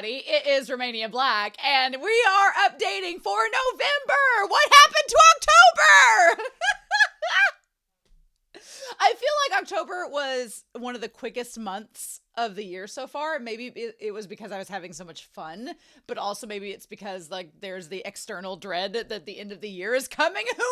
It is Romania Black, and we are updating for November. What happened to October? I feel like October was one of the quickest months of the year so far. Maybe it was because I was having so much fun, but also maybe it's because like there's the external dread that the end of the year is coming. Who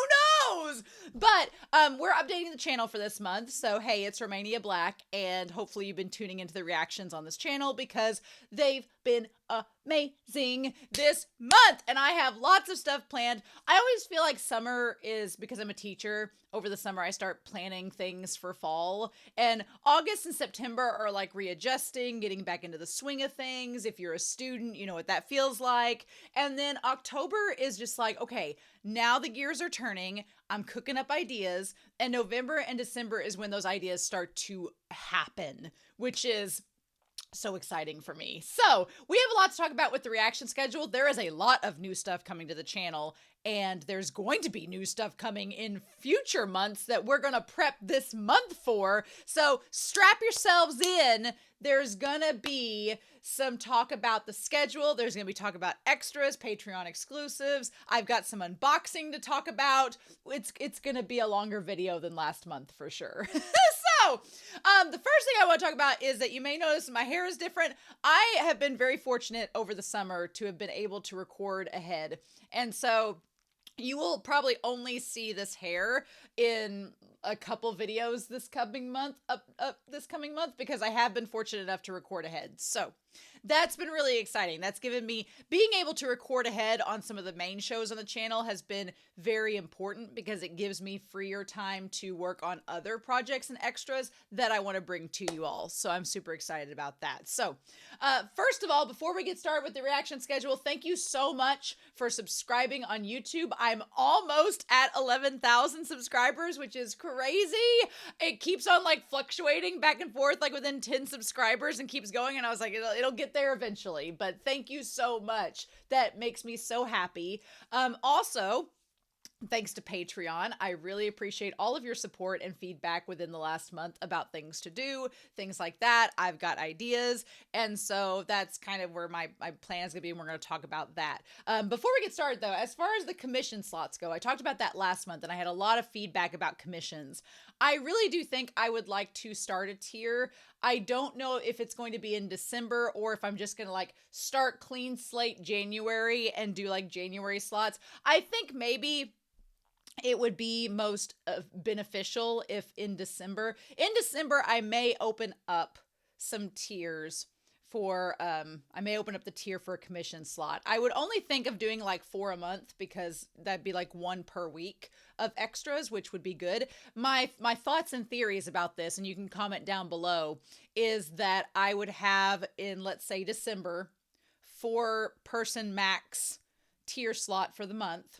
knows? But we're updating the channel for this month. So hey, it's Romania Black, and hopefully you've been tuning into the reactions on this channel because they've been amazing this month, and I have lots of stuff planned. I always feel like summer is, because I'm a teacher, over the summer I start planning things for fall, and August and September are like readjusting, getting back into the swing of things. If you're a student, you know what that feels like. And then October is just like, okay, now the gears are turning, I'm cooking up ideas, and November and December is when those ideas start to happen, which is so exciting for me. So we have a lot to talk about with the reaction schedule. There is a lot of new stuff coming to the channel, and there's going to be new stuff coming in future months that we're going to prep this month for. So strap yourselves in. There's going to be some talk about the schedule. There's going to be talk about extras, Patreon exclusives. I've got some unboxing to talk about. It's going to be a longer video than last month for sure. So, the first thing I want to talk about is that you may notice my hair is different. I have been very fortunate over the summer to have been able to record ahead. And so you will probably only see this hair in a couple videos this coming month, because I have been fortunate enough to record ahead. So that's been really exciting. That's given me, being able to record ahead on some of the main shows on the channel has been very important because it gives me freer time to work on other projects and extras that I want to bring to you all. So I'm super excited about that. So first of all, before we get started with the reaction schedule, thank you so much for subscribing on YouTube. I'm almost at 11,000 subscribers, which is crazy. It keeps on like fluctuating back and forth, like within 10 subscribers, and keeps going. And I was like, it'll get there eventually, but thank you so much. That makes me so happy. Also, thanks to Patreon, I really appreciate all of your support and feedback within the last month about things to do, things like that. I've got ideas, and so that's kind of where my plan is going to be, and we're going to talk about that. Before we get started, though, as far as the commission slots go, I talked about that last month, and I had a lot of feedback about commissions. I really do think I would like to start a tier. I don't know if it's going to be in December or if I'm just going to like start clean slate January and do like January slots. I think maybe it would be most beneficial if in December. In December, I may open up some tiers for, I may open up the tier for a commission slot. I would only think of doing like 4 a month because that'd be like 1 per week of extras, which would be good. My thoughts and theories about this, and you can comment down below, is that I would have in, let's say, December, 4-person max tier slot for the month.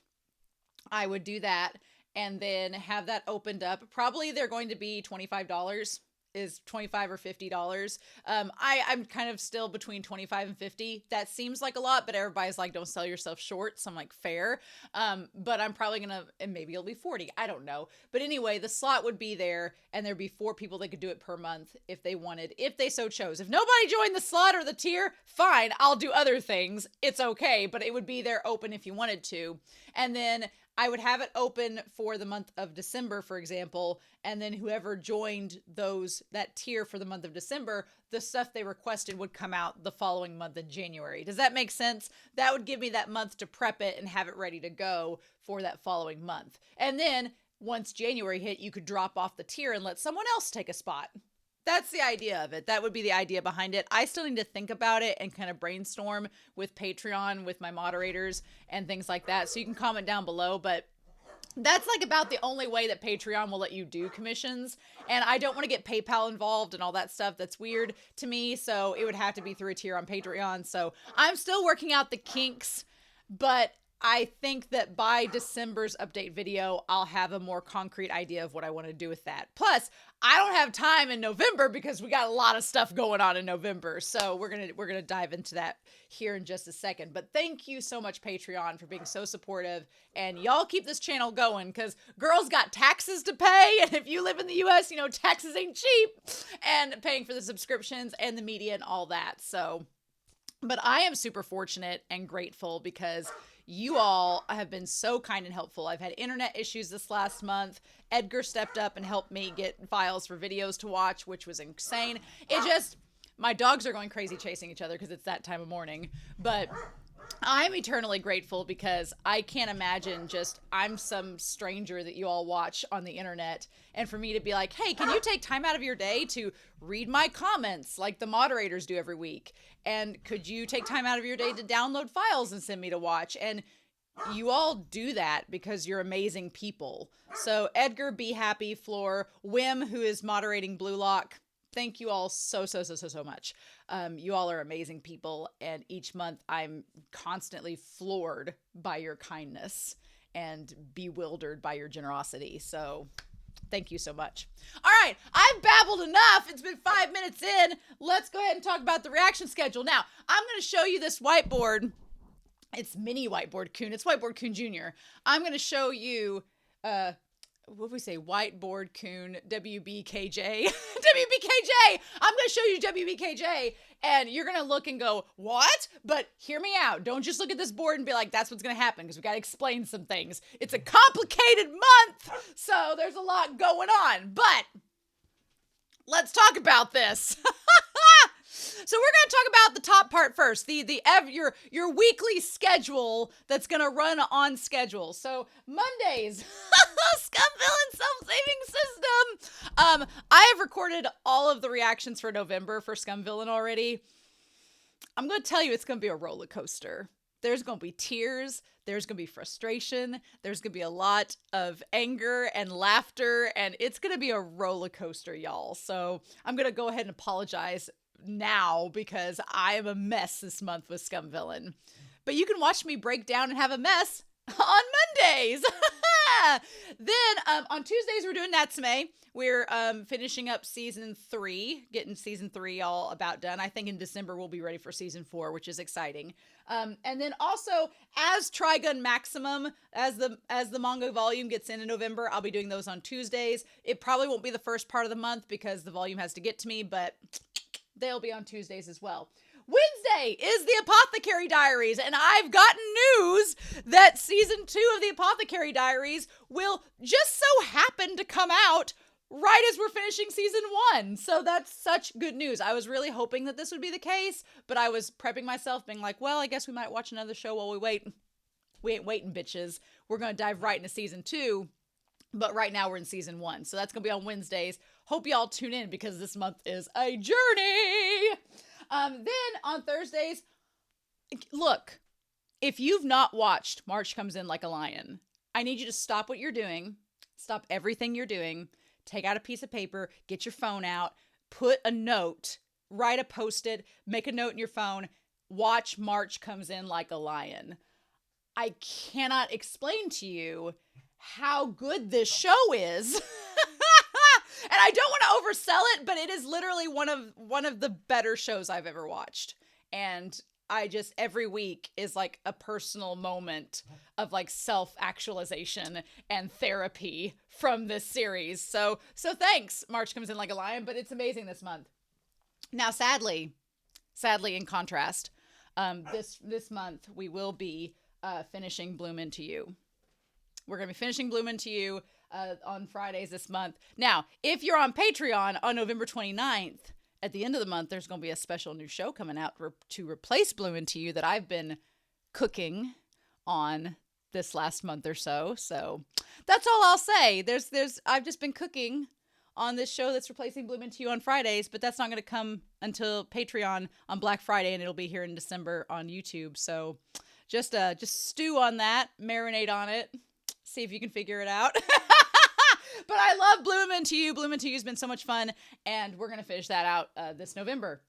I would do that and then have that opened up. Probably they're going to be $25, is $25 or $50. I'm kind of still between 25 and 50. That seems like a lot, but everybody's like, don't sell yourself short. So I'm like, fair. But I'm probably gonna, and maybe it'll be 40. I don't know. But anyway, the slot would be there, and there'd be 4 people that could do it per month if they wanted, if they so chose. If nobody joined the slot or the tier, fine, I'll do other things. It's okay, but it would be there open if you wanted to. And then I would have it open for the month of December, for example, and then whoever joined that tier for the month of December, the stuff they requested would come out the following month in January. Does that make sense? That would give me that month to prep it and have it ready to go for that following month. And then once January hit, you could drop off the tier and let someone else take a spot. That's the idea of it. That would be the idea behind it. I still need to think about it and kind of brainstorm with Patreon, with my moderators and things like that. So you can comment down below, but that's like about the only way that Patreon will let you do commissions. And I don't want to get PayPal involved and all that stuff. That's weird to me. So it would have to be through a tier on Patreon. So I'm still working out the kinks, but I think that by December's update video, I'll have a more concrete idea of what I want to do with that. Plus, I don't have time in November because we got a lot of stuff going on in November. So we're gonna dive into that here in just a second. But thank you so much, Patreon, for being so supportive. And y'all keep this channel going because girls got taxes to pay. And if you live in the US, you know, taxes ain't cheap. And paying for the subscriptions and the media and all that. So But I am super fortunate and grateful because you all have been so kind and helpful. I've had internet issues this last month. Edgar stepped up and helped me get files for videos to watch, which was insane. My dogs are going crazy chasing each other because it's that time of morning. But I'm eternally grateful because I can't imagine I'm some stranger that you all watch on the internet, and for me to be like, hey, can you take time out of your day to read my comments like the moderators do every week? And could you take time out of your day to download files and send me to watch? And you all do that because you're amazing people. So Edgar, Be Happy, Floor, Wim, who is moderating Blue Lock, thank you all so much. You all are amazing people, and each month I'm constantly floored by your kindness and bewildered by your generosity. So thank you so much. All right, I've babbled enough. It's been 5 minutes in. Let's go ahead and talk about the reaction schedule. Now, I'm going to show you this whiteboard. It's mini whiteboard Coon. It's whiteboard Coon Jr. I'm going to show you what do we say? Whiteboard Coon, WBKJ. WBKJ! I'm going to show you WBKJ, and you're going to look and go, what? But hear me out. Don't just look at this board and be like, that's what's going to happen, because we got to explain some things. It's a complicated month, so there's a lot going on. But let's talk about this. So we're going to talk about the top part first, your weekly schedule that's going to run on schedule. So Mondays, Scumville and Self-Saving System. I have recorded all of the reactions for November for Scumvillain already. I'm going to tell you it's going to be a roller coaster. There's going to be tears. There's going to be frustration. There's going to be a lot of anger and laughter, and it's going to be a roller coaster, y'all. So I'm going to go ahead and apologize now because I am a mess this month with Scumvillain. But you can watch me break down and have a mess on Mondays. Then on Tuesdays we're doing Natsume. We're finishing up season 3, getting season 3 all about done. I think in December we'll be ready for season 4, which is exciting. And then also as Trigun Maximum, as the manga volume gets in November, I'll be doing those on Tuesdays. It probably won't be the first part of the month because the volume has to get to me, but they'll be on Tuesdays as well. Wednesday is the Apothecary Diaries, and I've gotten news that season 2 of the Apothecary Diaries will just so happen to come out right as we're finishing season 1. So that's such good news. I was really hoping that this would be the case, but I was prepping myself being like, well, I guess we might watch another show while we wait. We ain't waiting, bitches. We're going to dive right into season 2. But right now we're in season 1. So that's going to be on Wednesdays. Hope y'all tune in because this month is a journey. Then on Thursdays, look, if you've not watched March Comes In Like a Lion, I need you to stop what you're doing. Stop everything you're doing. Take out a piece of paper. Get your phone out. Put a note. Write a post-it. Make a note in your phone. Watch March Comes In Like a Lion. I cannot explain to you how good this show is. And I don't want to oversell it, but it is literally one of the better shows I've ever watched. And I just, every week is like a personal moment of like self-actualization and therapy from this series. So thanks, March Comes In Like a Lion, but it's amazing this month. Now, sadly, in contrast, this month we will be finishing Bloom Into You. We're going to be finishing Bloom Into You on Fridays this month. Now, if you're on Patreon on November 29th, at the end of the month, there's going to be a special new show coming out to replace Bloom Into You that I've been cooking on this last month or so. So that's all I'll say. I've just been cooking on this show that's replacing Bloom Into You on Fridays, but that's not going to come until Patreon on Black Friday, and it'll be here in December on YouTube. So just stew on that, marinate on it, see if you can figure it out. But I love Bloom Into You. Bloom Into You has been so much fun, and we're going to finish that out this November.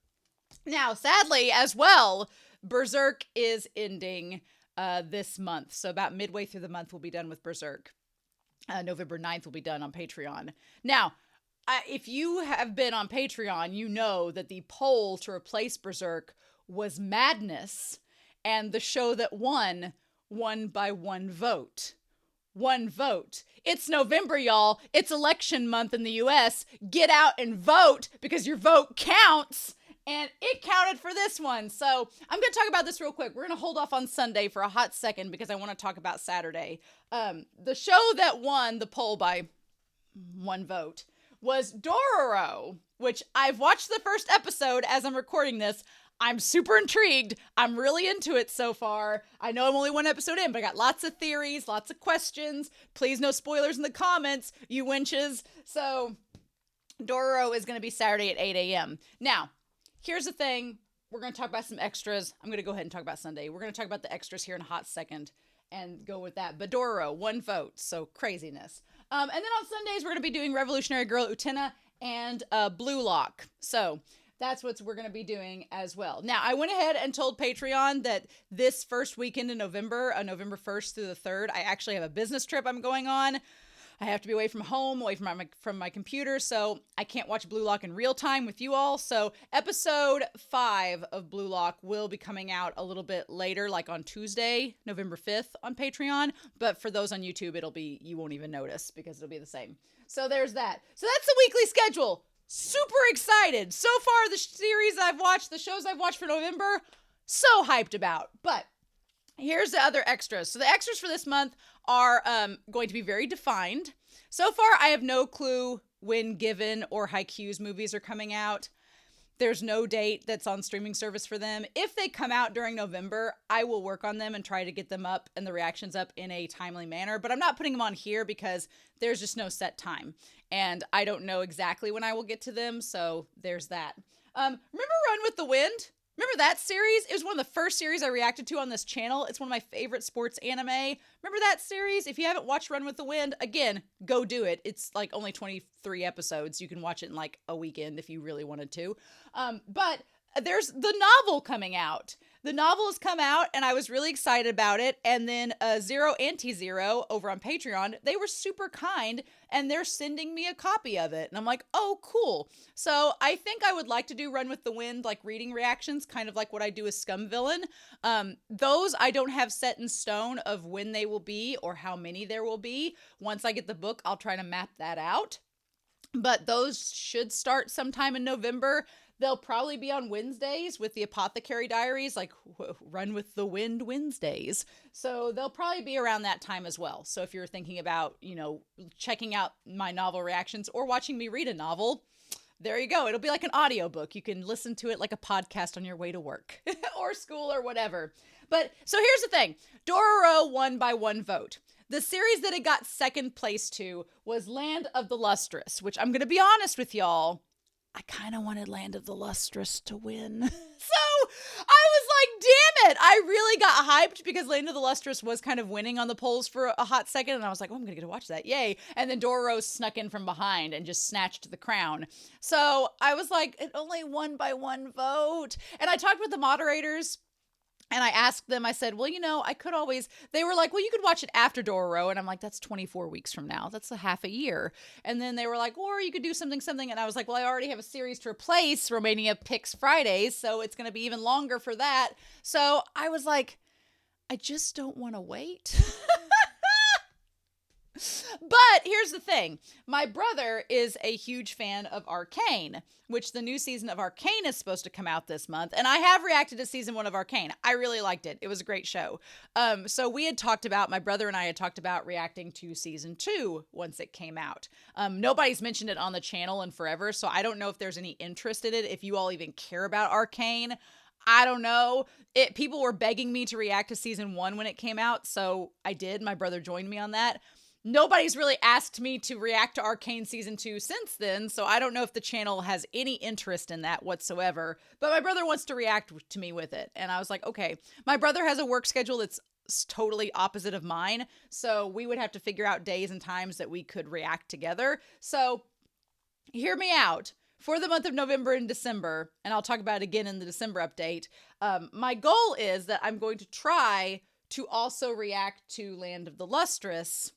Now, sadly, as well, Berserk is ending this month. So about midway through the month, we'll be done with Berserk. November 9th will be done on Patreon. Now, if you have been on Patreon, you know that the poll to replace Berserk was Madness, and the show that won by one vote. One vote. It's November, y'all. It's election month in the US. Get out and vote because your vote counts. and it counted for this one. So I'm going to talk about this real quick. We're going to hold off on Sunday for a hot second because I want to talk about Saturday. The show that won the poll by one vote was Dororo, which I've watched the first episode as I'm recording this. I'm super intrigued. I'm really into it so far. I know I'm only one episode in, but I got lots of theories, lots of questions. Please no spoilers in the comments, you winches. So Dororo is going to be Saturday at 8 a.m. Now, here's the thing. We're going to talk about some extras. I'm going to go ahead and talk about Sunday. We're going to talk about the extras here in a hot second and go with that. But Dororo, one vote, so craziness. And then on Sundays, we're going to be doing Revolutionary Girl Utena and Blue Lock. So that's what we're going to be doing as well. Now, I went ahead and told Patreon that this first weekend in November, November 1st through the 3rd, I actually have a business trip I'm going on. I have to be away from home, away from my computer, so I can't watch Blue Lock in real time with you all. So episode 5 of Blue Lock will be coming out a little bit later, like on Tuesday, November 5th on Patreon. But for those on YouTube, you won't even notice because it'll be the same. So there's that. So that's the weekly schedule. Super excited. So far, the series I've watched, the shows I've watched for November, so hyped about. But here's the other extras. So the extras for this month are going to be very defined. So far, I have no clue when Given or Haikyuu's movies are coming out. There's no date that's on streaming service for them. If they come out during November, I will work on them and try to get them up and the reactions up in a timely manner. But I'm not putting them on here because there's just no set time. And I don't know exactly when I will get to them. So there's that. Remember Run with the Wind? Remember that series? It was one of the first series I reacted to on this channel. It's one of my favorite sports anime. Remember that series? If you haven't watched Run with the Wind, again, go do it. It's like only 23 episodes. You can watch it in like a weekend if you really wanted to. But there's the novel coming out. The novel has come out and I was really excited about it. And then Zero Anti-Zero over on Patreon, they were super kind and they're sending me a copy of it. And I'm like, oh, cool. So I think I would like to do Run with the Wind, like reading reactions, kind of like what I do with Scum Villain. Those I don't have set in stone of when they will be or how many there will be. Once I get the book, I'll try to map that out. But those should start sometime in November. They'll probably be on Wednesdays with the Apothecary Diaries, like Run with the Wind Wednesdays. So they'll probably be around that time as well. So if you're thinking about, checking out my novel reactions or watching me read a novel, there you go. It'll be like an audiobook. You can listen to it like a podcast on your way to work or school or whatever. But so here's the thing. Dororo won by one vote. The series that it got second place to was Land of the Lustrous, which I'm going to be honest with y'all, I kind of wanted Land of the Lustrous to win. So I was like, damn it. I really got hyped because Land of the Lustrous was kind of winning on the polls for a hot second. And I was like, oh, I'm going to get to watch that. Yay. And then Dororo snuck in from behind and just snatched the crown. So I was like, it only won by one vote. And I talked with the moderators. And I asked them, I said, well, I could always, they were like, well, you could watch it after Dororo. And I'm like, that's 24 weeks from now. That's a half a year. And then they were like, or you could do something. And I was like, well, I already have a series to replace Romania Picks Fridays. So it's going to be even longer for that. So I was like, I just don't want to wait. But here's the thing. My brother is a huge fan of Arcane, which the new season of Arcane is supposed to come out this month. And I have reacted to season 1 of Arcane. I really liked it. It was a great show. So my brother and I had talked about reacting to season 2 once it came out. Nobody's mentioned it on the channel in forever, so I don't know if there's any interest in it, if you all even care about Arcane. I don't know. People were begging me to react to season 1 when it came out, so I did. My brother joined me on that. Nobody's really asked me to react to Arcane Season 2 since then, so I don't know if the channel has any interest in that whatsoever. But my brother wants to react to me with it, and I was like, okay. My brother has a work schedule that's totally opposite of mine, so we would have to figure out days and times that we could react together. So hear me out. For the month of November and December, and I'll talk about it again in the December update, my goal is that I'm going to try to also react to Land of the Lustrous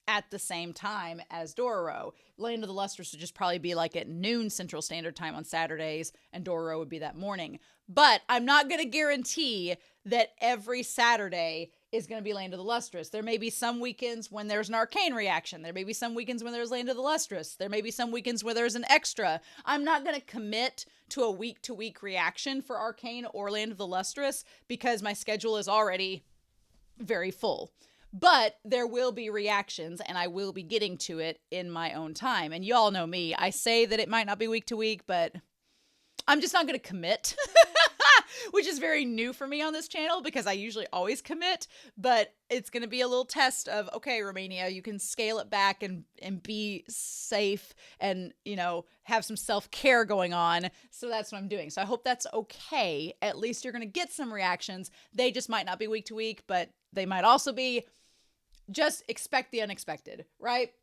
at the same time as Dororo. Land of the Lustrous would just probably be like at noon Central Standard Time on Saturdays, and Dororo would be that morning. But I'm not going to guarantee that every Saturday is going to be Land of the Lustrous. There may be some weekends when there's an Arcane reaction. There may be some weekends when there's Land of the Lustrous. There may be some weekends where there's an extra. I'm not going to commit to a week-to-week reaction for Arcane or Land of the Lustrous because my schedule is already very full. But there will be reactions, and I will be getting to it in my own time. And y'all know me. I say that it might not be week to week, but I'm just not going to commit, which is very new for me on this channel because I usually always commit. But it's going to be a little test of, okay, Romania, you can scale it back and be safe and, you know, have some self-care going on. So that's what I'm doing. So I hope that's okay. At least you're going to get some reactions. They just might not be week to week, but they might also be. Just expect the unexpected, right?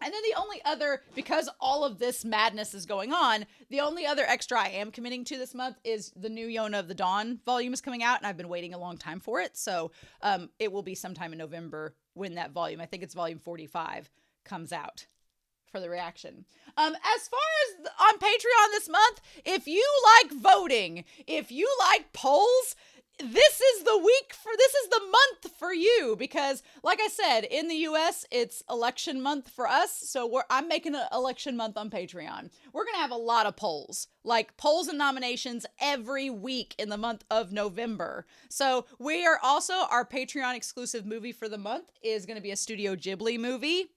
And then the only other, because all of this madness is going on, the only other extra I am committing to this month is the new Yona of the Dawn volume is coming out, and I've been waiting a long time for it. So it will be sometime in November when that volume, I think it's volume 45, comes out for the reaction. As far as on Patreon this month, if you like voting, if you like polls, this is the month for you because, like I said, in the US, it's election month for us. So I'm making an election month on Patreon. We're going to have a lot of polls, like polls and nominations every week in the month of November. So we are also, our Patreon exclusive movie for the month is going to be a Studio Ghibli movie.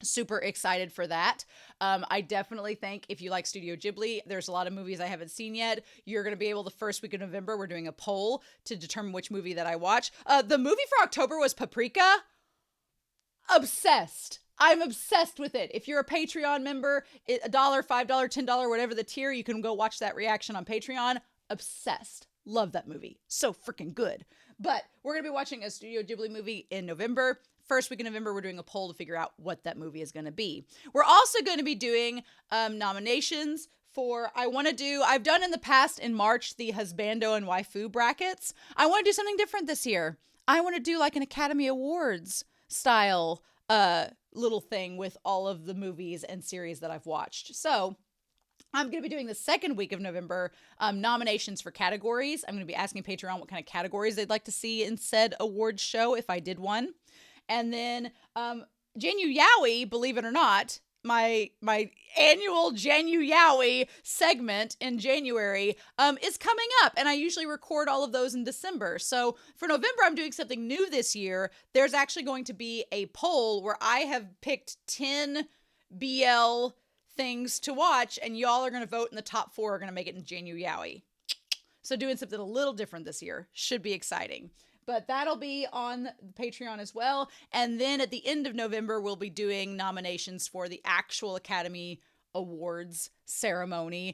Super excited for that. I definitely think if you like Studio Ghibli, there's a lot of movies I haven't seen yet. You're going to be able, the first week of November, we're doing a poll to determine which movie that I watch. The movie for October was Paprika. Obsessed. I'm obsessed with it. If you're a Patreon member, $1, $5, $10, whatever the tier, you can go watch that reaction on Patreon. Obsessed. Love that movie. So freaking good. But we're going to be watching a Studio Ghibli movie in November. First week in November, we're doing a poll to figure out what that movie is going to be. We're also going to be doing nominations for, I've done in the past in March, the husbando and waifu brackets. I want to do something different this year. I want to do like an Academy Awards style little thing with all of the movies and series that I've watched. So I'm going to be doing the second week of November nominations for categories. I'm going to be asking Patreon what kind of categories they'd like to see in said awards show if I did one. And then Janu Yowie, believe it or not, my annual Janu Yowie segment in January is coming up. And I usually record all of those in December. So for November, I'm doing something new this year. There's actually going to be a poll where I have picked 10 BL things to watch. And y'all are going to vote, and the top 4 are going to make it in Janu Yowie. So doing something a little different this year. Should be exciting. But that'll be on Patreon as well. And then at the end of November, we'll be doing nominations for the actual Academy Awards ceremony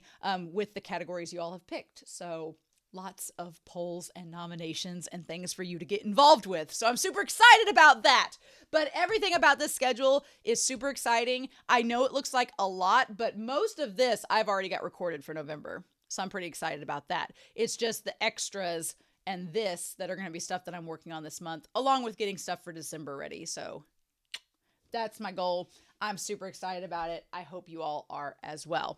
with the categories you all have picked. So lots of polls and nominations and things for you to get involved with. So I'm super excited about that. But everything about this schedule is super exciting. I know it looks like a lot, but most of this I've already got recorded for November. So I'm pretty excited about that. It's just the extras and this that are going to be stuff that I'm working on this month, along with getting stuff for December ready. So that's my goal. I'm super excited about it. I hope you all are as well.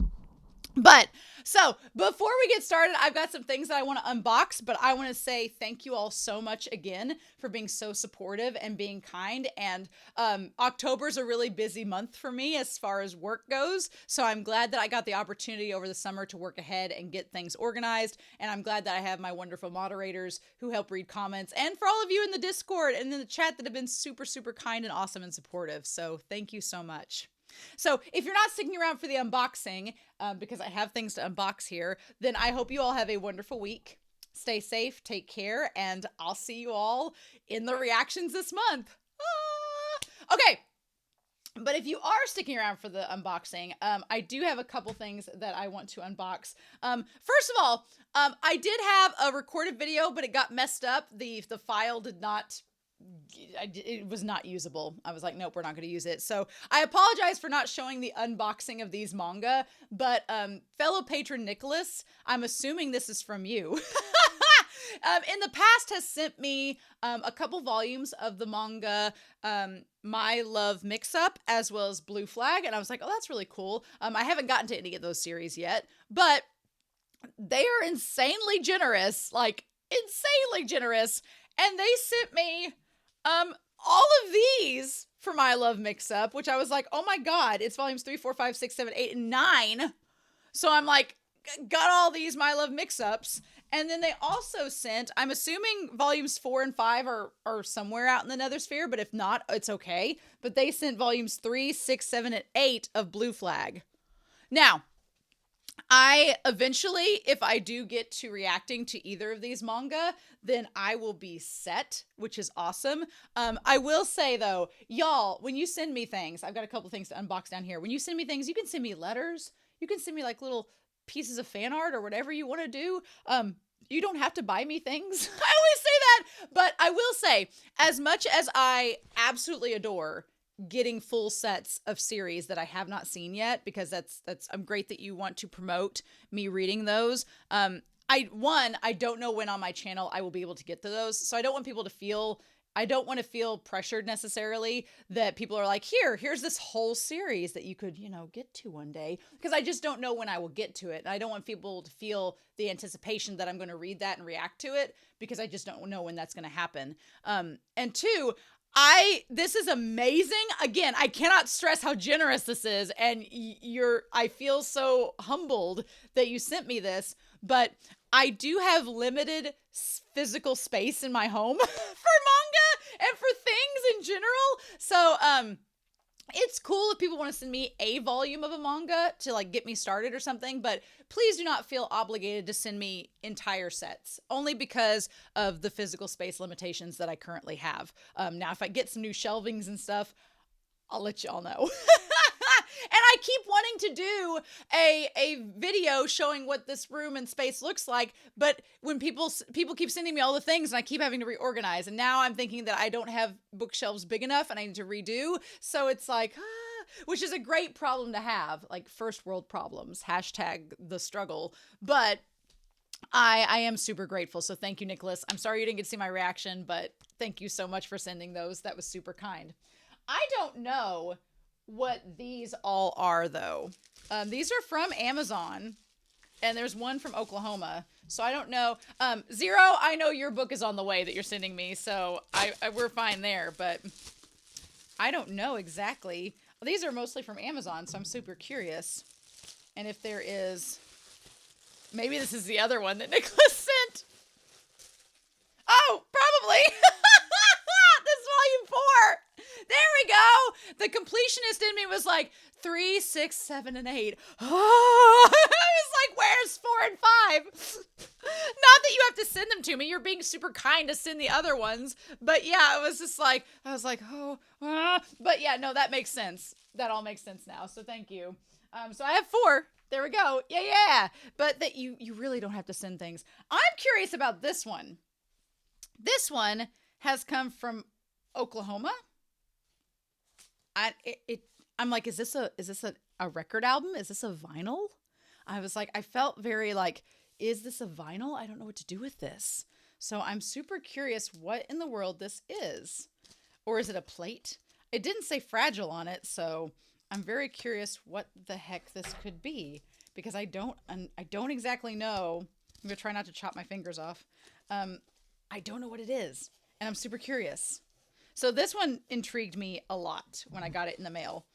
But so before we get started, I've got some things that I want to unbox, but I want to say thank you all so much again for being so supportive and being kind. And October's a really busy month for me as far as work goes. So I'm glad that I got the opportunity over the summer to work ahead and get things organized. And I'm glad that I have my wonderful moderators who help read comments, and for all of you in the Discord and in the chat that have been super, super kind and awesome and supportive. So thank you so much. So if you're not sticking around for the unboxing, because I have things to unbox here, then I hope you all have a wonderful week. Stay safe, take care, and I'll see you all in the reactions this month. Okay. But if you are sticking around for the unboxing, I do have a couple things that I want to unbox. First of all, I did have a recorded video, but it got messed up. The file did not... it was not usable. I was like, nope, we're not going to use it. So I apologize for not showing the unboxing of these manga, but fellow patron Nicolas, I'm assuming this is from you, in the past has sent me a couple volumes of the manga My Love Mix-Up as well as Blue Flag, and I was like, oh, that's really cool. I haven't gotten to any of those series yet, but they are insanely generous, like insanely generous. And they sent me all of these for My Love Mix-Up, which I was like, oh my God, it's volumes 3, 4, 5, 6, 7, 8, and 9. So I'm like, got all these My Love Mix-Ups. And then they also sent, I'm assuming volumes 4 and 5 are somewhere out in the Nethersphere, but if not, it's okay. But they sent volumes 3, 6, 7, and 8 of Blue Flag. Now, I eventually, if I do get to reacting to either of these manga, then I will be set, which is awesome. I will say though, y'all, when you send me things, I've got a couple things to unbox down here. When you send me things, you can send me letters. You can send me like little pieces of fan art or whatever you want to do. You don't have to buy me things. I always say that, but I will say, as much as I absolutely adore getting full sets of series that I have not seen yet, because that's I'm great that you want to promote me reading those. I don't know when on my channel I will be able to get to those. So I don't want to feel pressured necessarily that people are like, here's this whole series that you could, get to one day, because I just don't know when I will get to it. And I don't want people to feel the anticipation that I'm going to read that and react to it, because I just don't know when that's going to happen. And two, this is amazing. Again, I cannot stress how generous this is. And I feel so humbled that you sent me this, but I do have limited physical space in my home for manga and for things in general. So, it's cool if people want to send me a volume of a manga to like get me started or something, but please do not feel obligated to send me entire sets, only because of the physical space limitations that I currently have. Now, if I get some new shelvings and stuff, I'll let y'all know. And I keep wanting to do a video showing what this room and space looks like, but when people keep sending me all the things and I keep having to reorganize, and now I'm thinking that I don't have bookshelves big enough and I need to redo, so it's like, which is a great problem to have, like first world problems, hashtag the struggle, but I am super grateful, so thank you, Nicolas. I'm sorry you didn't get to see my reaction, but thank you so much for sending those. That was super kind. I don't know what these all are though. These are from Amazon, and there's one from Oklahoma, so I don't know. Zero, I know your book is on the way that you're sending me, so we're fine there, but I don't know exactly. These are mostly from Amazon, so I'm super curious. And if there is, maybe this is the other one that Nicolas sent. Oh, probably. This volume 4. There we go. The completionist in me was like 3, 6, 7, and 8. Oh, I was like, where's 4 and 5? Not that you have to send them to me. You're being super kind to send the other ones. But yeah, it was just like, I was like, but yeah, no, that makes sense. That all makes sense now. So thank you. So I have 4. There we go. Yeah. But that you really don't have to send things. I'm curious about this one. This one has come from Oklahoma. I'm like, is this a record album? Is this a vinyl? I was like, I felt very like, is this a vinyl? I don't know what to do with this. So I'm super curious what in the world this is. Or is it a plate? It didn't say fragile on it, so I'm very curious what the heck this could be, because I don't exactly know. I'm gonna try not to chop my fingers off. I don't know what it is, and I'm super curious. So this one intrigued me a lot when I got it in the mail.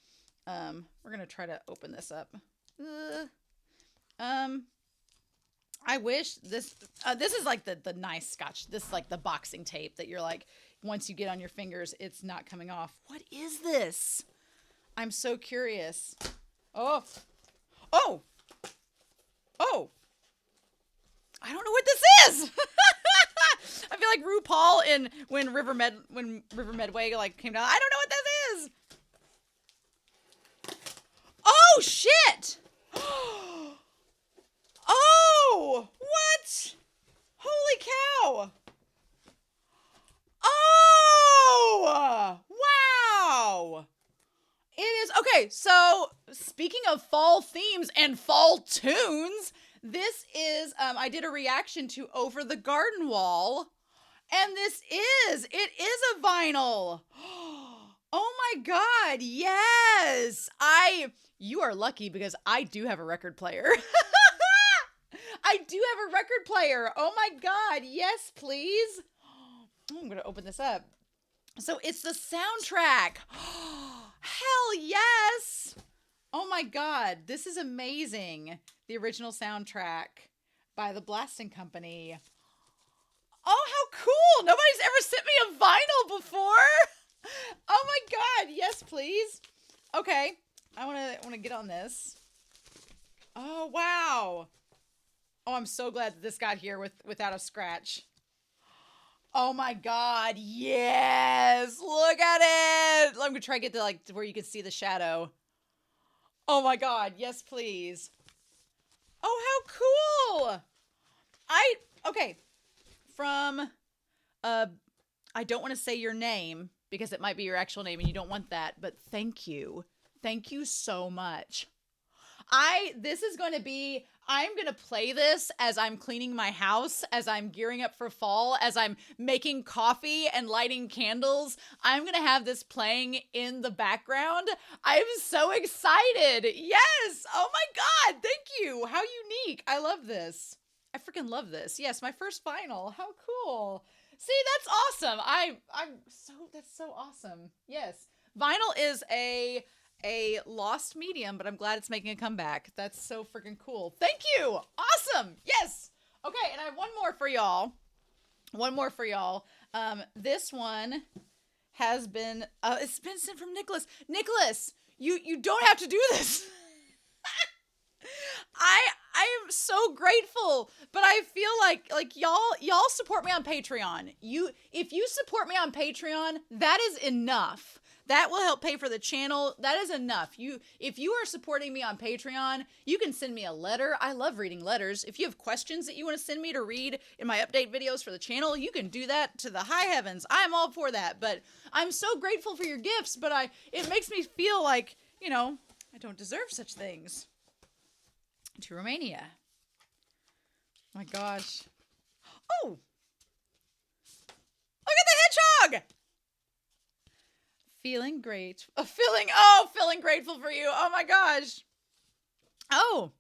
We're gonna try to open this up. I wish this is like the nice scotch. This is like the boxing tape that you're like, once you get on your fingers, it's not coming off. What is this? I'm so curious. Oh. I don't know what this is. I feel like RuPaul when River Medway like came down. I don't know what this is. Oh shit! Oh, what? Holy cow! Oh, wow! It is okay. So speaking of fall themes and fall tunes, this is I did a reaction to Over the Garden Wall, and it is a vinyl. Oh my god, yes. You are lucky, because I do have a record player. I do have a record player. Oh my god, yes, please. I'm going to open this up. So it's the soundtrack. Hell yes. Oh my God. This is amazing. The original soundtrack by the Blasting Company. Oh, how cool. Nobody's ever sent me a vinyl before. Oh my God. Yes, please. Okay. I want to get on this. Oh, wow. Oh, I'm so glad that this got here without a scratch. Oh my God, yes! Look at it! I'm gonna try to get to where you can see the shadow. Oh my God, yes please. Oh, how cool! Okay, from, I don't want to say your name, because it might be your actual name and you don't want that, but thank you. Thank you so much. I'm going to play this as I'm cleaning my house, as I'm gearing up for fall, as I'm making coffee and lighting candles. I'm going to have this playing in the background. I'm so excited. Yes. Oh my God. Thank you. How unique. I love this. I freaking love this. Yes. My first vinyl. How cool. See, that's awesome. That's so awesome. Yes. Vinyl is a lost medium, but I'm glad it's making a comeback. That's so freaking cool. Thank you. Awesome. Yes. Okay, and I have one more for y'all. This one has been it's been sent from Nicolas. Nicolas, you don't have to do this. I am so grateful, but I feel like y'all support me on Patreon. If you support me on Patreon, that is enough. That will help pay for the channel. That is enough. If you are supporting me on Patreon, you can send me a letter. I love reading letters. If you have questions that you want to send me to read in my update videos for the channel, you can do that to the high heavens. I'm all for that. But I'm so grateful for your gifts, but it makes me feel like, I don't deserve such things. To Romania. My gosh. Oh! Look at the hedgehog! Feeling great. Feeling grateful for you. Oh my gosh. Oh,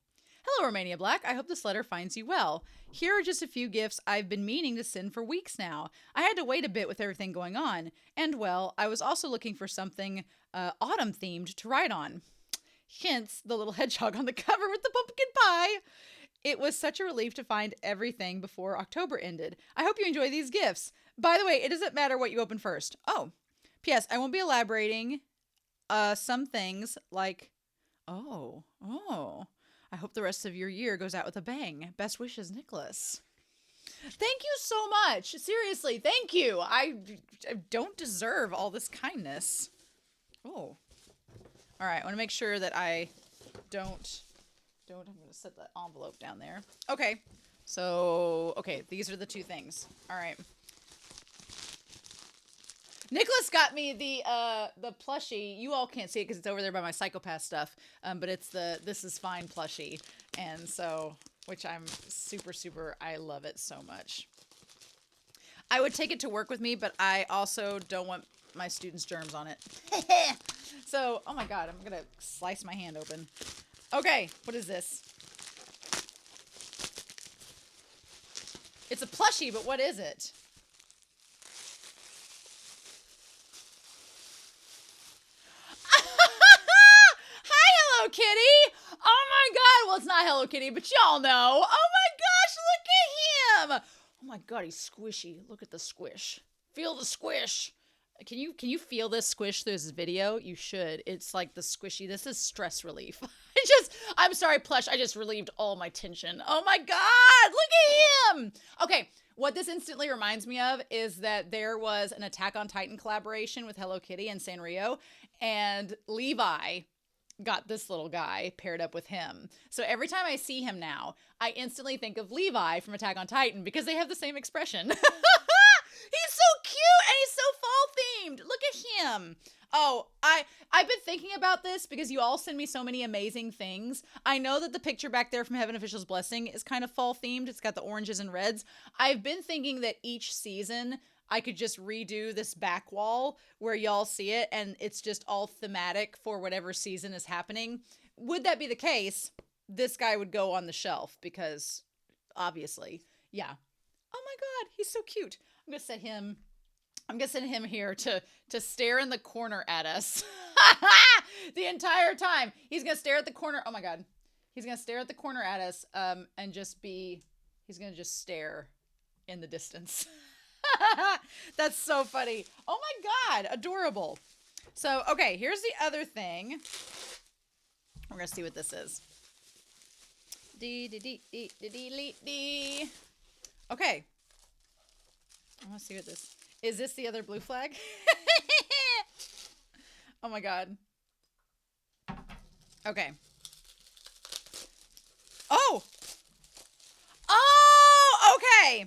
hello, Romania Black. I hope this letter finds you well. Here are just a few gifts I've been meaning to send for weeks now. I had to wait a bit with everything going on. And, well, I was also looking for something autumn-themed to write on. Hence, the little hedgehog on the cover with the pumpkin pie. It was such a relief to find everything before October ended. I hope you enjoy these gifts. By the way, it doesn't matter what you open first. Oh. P.S. I won't be elaborating some things like, oh, I hope the rest of your year goes out with a bang. Best wishes, Nicolas. Thank you so much. Seriously, thank you. I don't deserve all this kindness. Oh. All right, I want to make sure that I don't, I'm going to set the envelope down there. Okay. So, these are the two things. All right. Nicolas got me the plushie. You all can't see it because it's over there by my psychopath stuff. But it's the This Is Fine plushie. And so, which I'm super, I love it so much. I would take it to work with me, but I also don't want my students' germs on it. So, oh my God, I'm going to slice my hand open. Okay, what is this? It's a plushie, but what is it? Hello Kitty! Oh my God! Well, it's not Hello Kitty, but y'all know. Oh my gosh, look at him! Oh my God, he's squishy. Look at the squish. Feel the squish. Can you feel this squish through this video? You should. It's like the squishy. This is stress relief. I'm sorry, plush. I just relieved all my tension. Oh my God, look at him! Okay, what this instantly reminds me of is that there was an Attack on Titan collaboration with Hello Kitty and Sanrio, and Levi got this little guy paired up with him. So every time I see him now, I instantly think of Levi from Attack on Titan because they have the same expression. He's so cute and he's so fall themed. Look at him. Oh, I've been thinking about this because you all send me so many amazing things. I know that the picture back there from Heaven Official's Blessing is kind of fall themed. It's got the oranges and reds. I've been thinking that each season I could just redo this back wall where y'all see it and it's just all thematic for whatever season is happening. Would that be the case, this guy would go on the shelf because obviously, yeah. Oh my God, he's so cute. I'm going to set him I'm gonna send him here to stare in the corner at us the entire time. He's gonna stare at the corner. Oh my god, he's gonna stare at the corner at us, and just be. He's gonna just stare in the distance. That's so funny. Oh my god, adorable. So okay, here's the other thing. We're gonna see what this is. Okay. I want to see what this is. This the other blue flag? Oh my god. Okay. Oh! Oh! Okay.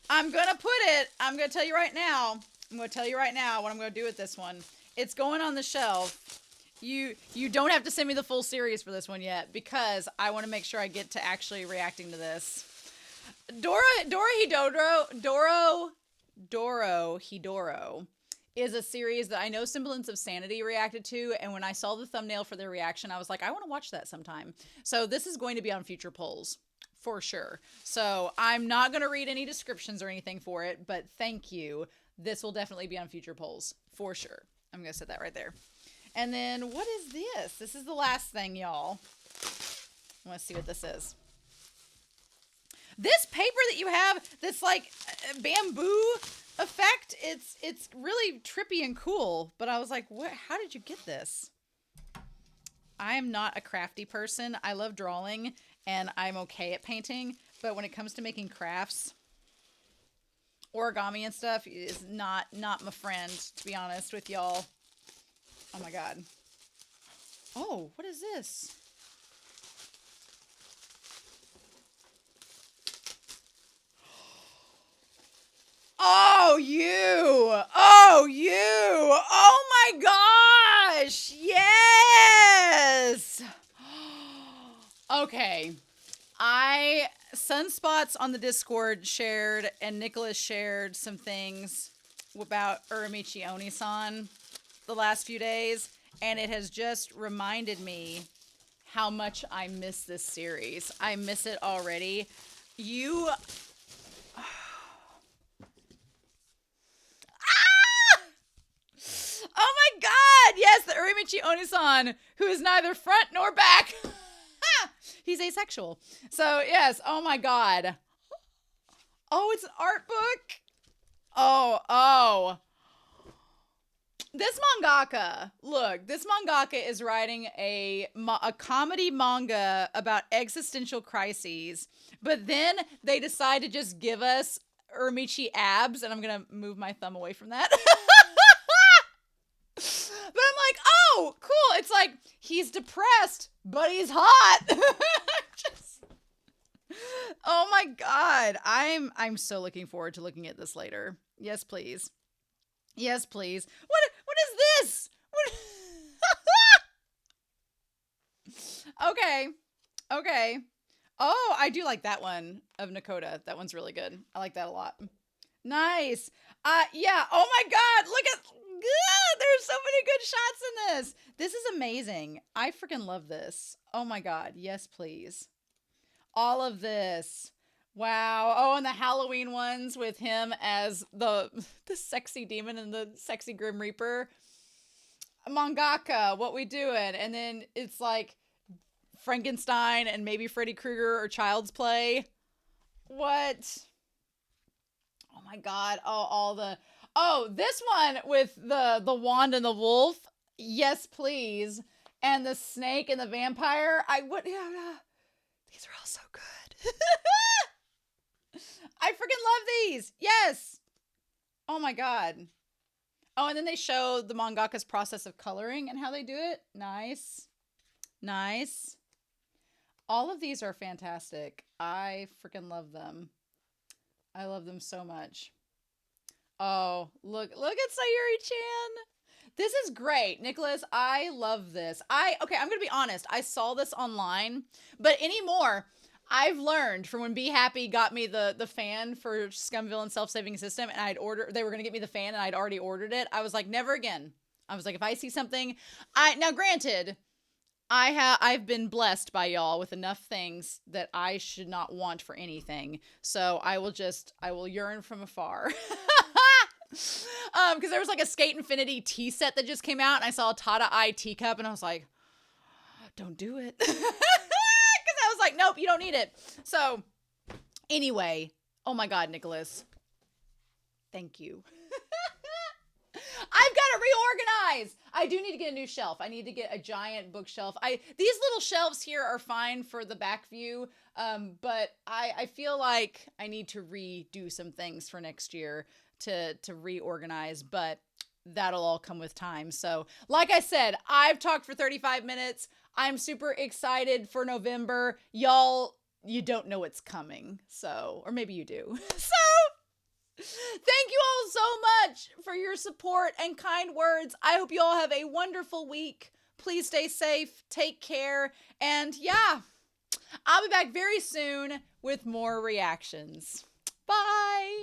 I'm going to tell you right now. I'm going to tell you right now what I'm going to do with this one. It's going on the shelf. You don't have to send me the full series for this one yet, because I want to make sure I get to actually reacting to this. Doro is a series that I know Semblance of Sanity reacted to, and when I saw the thumbnail for their reaction, I was like, I want to watch that sometime. So this is going to be on future polls for sure. So I'm not going to read any descriptions or anything for it, but thank you. This will definitely be on future polls for sure. I'm going to set that right there. And then what is this? This is the last thing, y'all. I want to see what this is. This paper that you have that's like bamboo effect, it's really trippy and cool. But I was like, what? How did you get this? I am not a crafty person. I love drawing and I'm okay at painting. But when it comes to making crafts, origami and stuff is not my friend, to be honest with y'all. Oh my god. Oh, what is this? Oh, you! Oh, you! Oh my gosh! Yes! Okay. Sunspots on the Discord shared, and Nicolas shared some things about Uramichi Oni-san the last few days, and it has just reminded me how much I miss this series. I miss it already. You... Oh my god! Yes, the Uramichi Oni-san, who is neither front nor back. He's asexual. So, yes, oh my god. Oh, it's an art book? Oh. This mangaka, look, this mangaka is writing a comedy manga about existential crises, but then they decide to just give us Uramichi abs, and I'm going to move my thumb away from that. But I'm like, oh, cool. It's like, he's depressed, but he's hot. Oh my god. I'm so looking forward to looking at this later. Yes, please. Yes, please. What is this? Okay. Oh, I do like that one of Nakota. That one's really good. I like that a lot. Nice. Yeah. Oh my god. Look at... there's so many good shots in this. This is amazing. I freaking love this. Oh my god. Yes, please. All of this. Wow. Oh, and the Halloween ones with him as the sexy demon and the sexy Grim Reaper. Mangaka, what we doing? And then it's like Frankenstein and maybe Freddy Krueger or Child's Play. What? Oh my god. Oh, this one with the wand and the wolf. Yes, please. And the snake and the vampire. These are all so good. I freaking love these. Yes. Oh my god. Oh, and then they show the mangaka's process of coloring and how they do it. Nice. All of these are fantastic. I freaking love them. I love them so much. Oh, look at Sayuri-chan. This is great. Nicolas, I love this. I'm going to be honest. I saw this online, but anymore, I've learned from when Be Happy got me the fan for Scum Villain Self-Saving System, and they were going to get me the fan, and I'd already ordered it. I was like, never again. I was like, if I see something, now granted, I've been blessed by y'all with enough things that I should not want for anything. So I will yearn from afar. Because there was like a Skate Infinity tea set that just came out, and I saw a Tata Eye teacup, and I was like, don't do it. Because I was like, nope, you don't need it. So anyway, oh my God, Nicolas, thank you. I've got to reorganize. I do need to get a new shelf. I need to get a giant bookshelf. These little shelves here are fine for the back view, but I feel like I need to redo some things for next year to reorganize, but that'll all come with time. So like I said, I've talked for 35 minutes. I'm super excited for November. Y'all, you don't know what's coming. So, or maybe you do. So thank you all so much for your support and kind words. I hope you all have a wonderful week. Please stay safe, take care, and yeah, I'll be back very soon with more reactions. Bye!